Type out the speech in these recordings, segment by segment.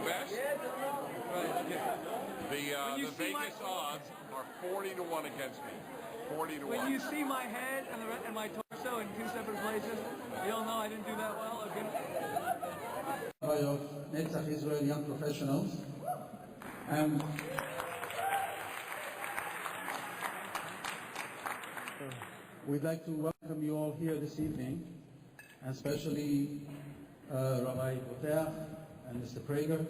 best? The Vegas odds are 40 to 1 against me. 40 to 1. When you see my head and my torso in two separate places, you'll know I didn't do that well. Okay. Of Nessah Israel Young Professionals. We'd like to welcome you all here this evening, especially Rabbi Boteach and Mr. Prager.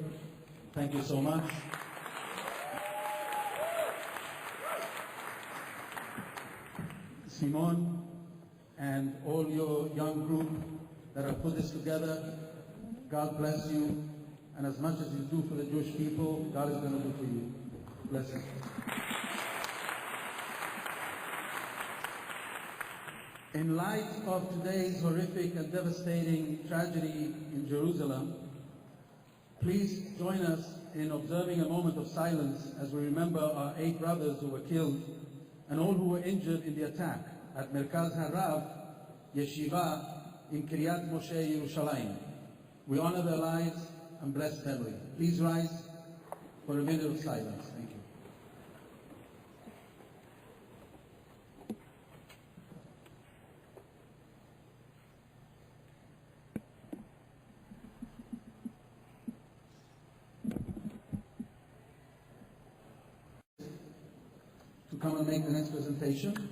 Thank you so much. Simon and all your young group that have put this together, God bless you. And as much as you do for the Jewish people, God is going to do for you. Blessings. In light of today's horrific and devastating tragedy in Jerusalem, please join us in observing a moment of silence as we remember our 8 brothers who were killed and all who were injured in the attack at Merkaz Harav Yeshiva in Kiryat Moshe, Yerushalayim. We honor their lives and bless memory. Please rise for a minute of silence. Thank you. To come and make the next presentation.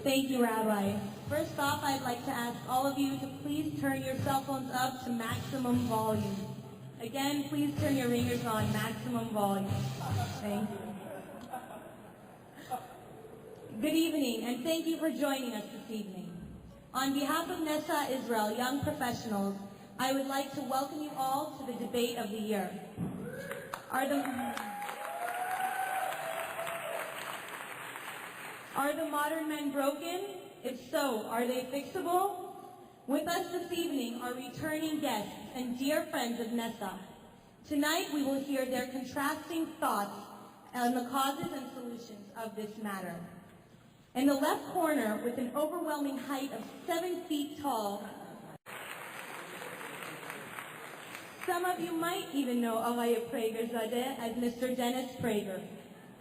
Thank you, Rabbi. First off, I'd like to ask all of you to please turn your cell phones up to maximum volume. Again, please turn your ringers on maximum volume. Thank you. Good evening, and thank you for joining us this evening. On behalf of Nessah Israel Young Professionals, I would like to welcome you all to the debate of the year. Are the modern men broken? If so, are they fixable? With us this evening are returning guests and dear friends of Nessah. Tonight we will hear their contrasting thoughts on the causes and solutions of this matter. In the left corner, with an overwhelming height of 7 feet tall, some of you might even know Rabbi Prager Zadeh as Mr. Dennis Prager.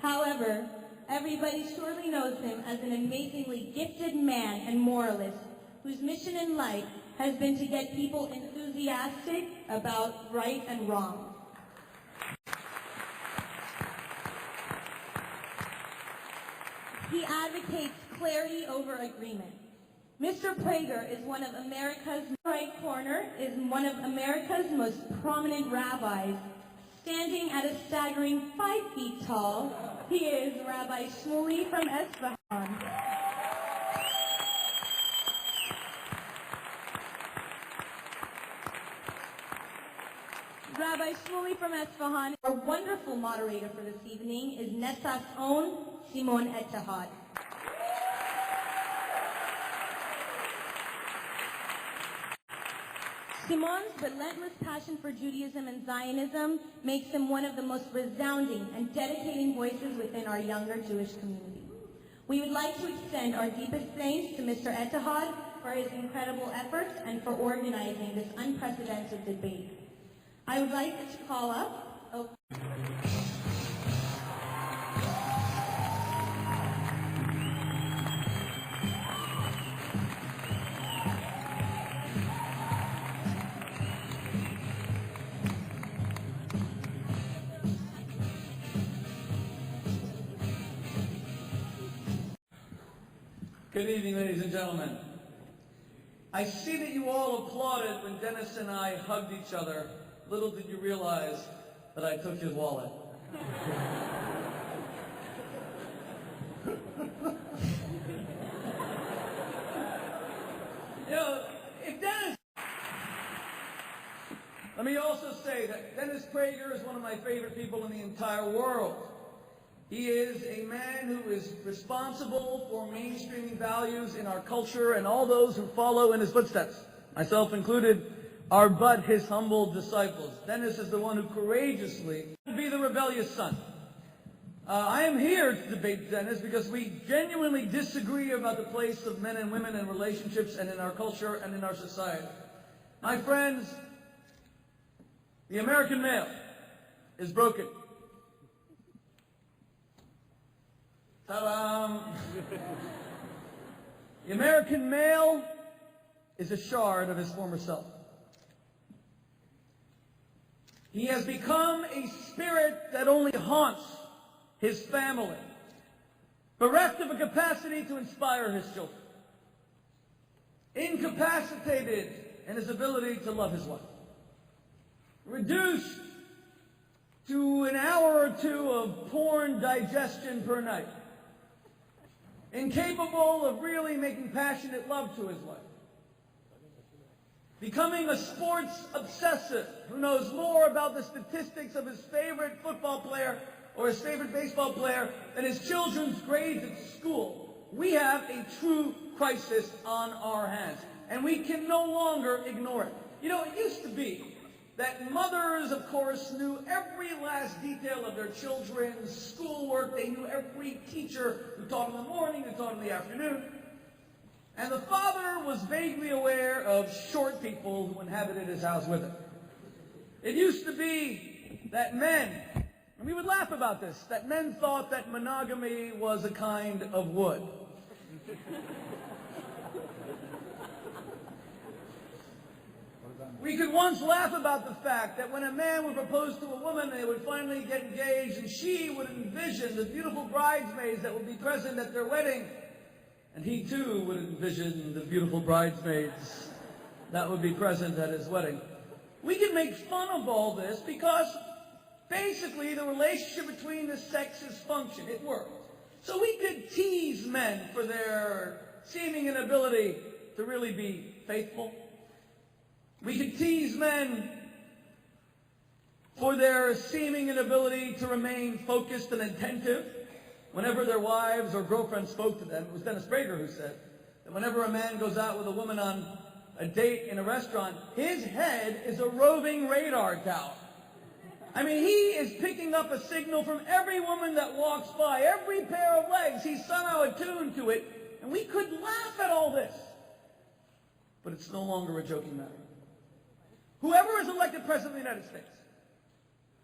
However, everybody surely knows him as an amazingly gifted man and moralist whose mission in life has been to get people enthusiastic about right and wrong. He advocates clarity over agreement. Mr. Prager is one of America's right corner, is one of America's most prominent rabbis. Standing at a staggering 5 feet tall, he is Rabbi Shmuley from Esfahan. Rabbi Shmuley from Esfahan. Our wonderful moderator for this evening is Nessah's own Simon Etehad. Simon's relentless passion for Judaism and Zionism makes him one of the most resounding and dedicating voices within our younger Jewish community. We would like to extend our deepest thanks to Mr. Etehad for his incredible efforts and for organizing this unprecedented debate. I would like to call up... Good evening, ladies and gentlemen. I see that you all applauded when Dennis and I hugged each other. Little did you realize that I took his wallet. You know, if Dennis... Let me also say that Dennis Prager is one of my favorite people in the entire world. He is a man who is responsible for mainstreaming values in our culture and all those who follow in his footsteps, myself included. are but his humble disciples. Dennis is the one who courageously be the rebellious son. I am here to debate Dennis because we genuinely disagree about the place of men and women in relationships and in our culture and in our society. My friends, the American male is broken. Ta-da! The American male is a shard of his former self. He has become a spirit that only haunts his family, bereft of a capacity to inspire his children, incapacitated in his ability to love his wife, reduced to an hour or two of porn digestion per night, incapable of really making passionate love to his wife, becoming a sports obsessive who knows more about the statistics of his favorite football player or his favorite baseball player than his children's grades at school. We have a true crisis on our hands, and we can no longer ignore it. You know, it used to be that mothers, of course, knew every last detail of their children's schoolwork. They knew every teacher who taught in the morning, who taught in the afternoon. And the father was vaguely aware of short people who inhabited his house with him. It used to be that men, and we would laugh about this, that men thought that monogamy was a kind of wood. We could once laugh about the fact that when a man would propose to a woman, they would finally get engaged, and she would envision the beautiful bridesmaids that would be present at their wedding. And he too would envision the beautiful bridesmaids that would be present at his wedding. We can make fun of all this because basically the relationship between the sexes functioned. It worked. So we could tease men for their seeming inability to really be faithful. We could tease men for their seeming inability to remain focused and attentive whenever their wives or girlfriends spoke to them. It was Dennis Prager who said that whenever a man goes out with a woman on a date in a restaurant, his head is a roving radar tower. I mean, he is picking up a signal from every woman that walks by, every pair of legs. He's somehow attuned to it, and we could laugh at all this. But it's no longer a joking matter. Whoever is elected president of the United States,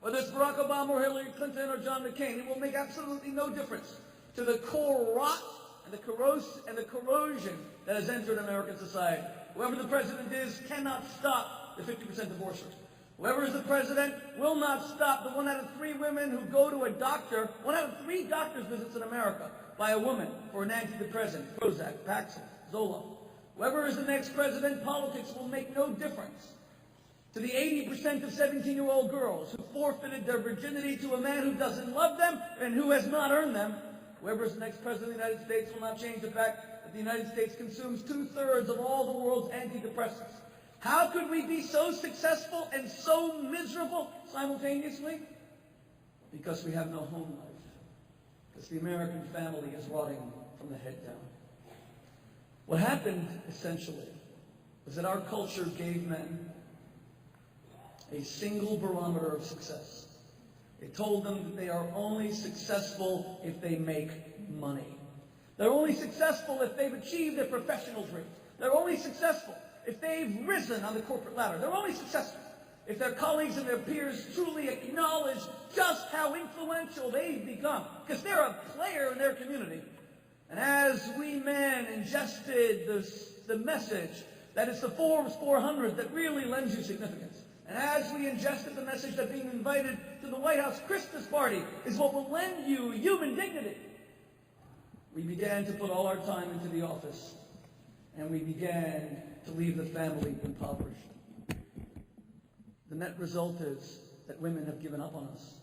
whether it's Barack Obama or Hillary Clinton or John McCain, it will make absolutely no difference to the core rot and the corrosion that has entered American society. Whoever the president is cannot stop the 50% divorce rate. Whoever is the president will not stop the 1 out of 3 women who go to a doctor, 1 out of 3 doctor's visits in America by a woman for an antidepressant, Prozac, Paxil, Zoloft. Whoever is the next president, politics will make no difference to the 80% of 17-year-old girls who forfeited their virginity to a man who doesn't love them and who has not earned them. Whoever is the next president of the United States will not change the fact that the United States consumes 2/3 of all the world's antidepressants. How could we be so successful and so miserable simultaneously? Because we have no home life. Because the American family is rotting from the head down. What happened, essentially, was that our culture gave men a single barometer of success. It told them that they are only successful if they make money. They're only successful if they've achieved their professional dreams. They're only successful if they've risen on the corporate ladder. They're only successful if their colleagues and their peers truly acknowledge just how influential they've become, because they're a player in their community. And as we men ingested the message that it's the Forbes 400 that really lends you significance, and as we ingested the message that being invited to the White House Christmas party is what will lend you human dignity, we began to put all our time into the office, and we began to leave the family impoverished. The net result is that women have given up on us.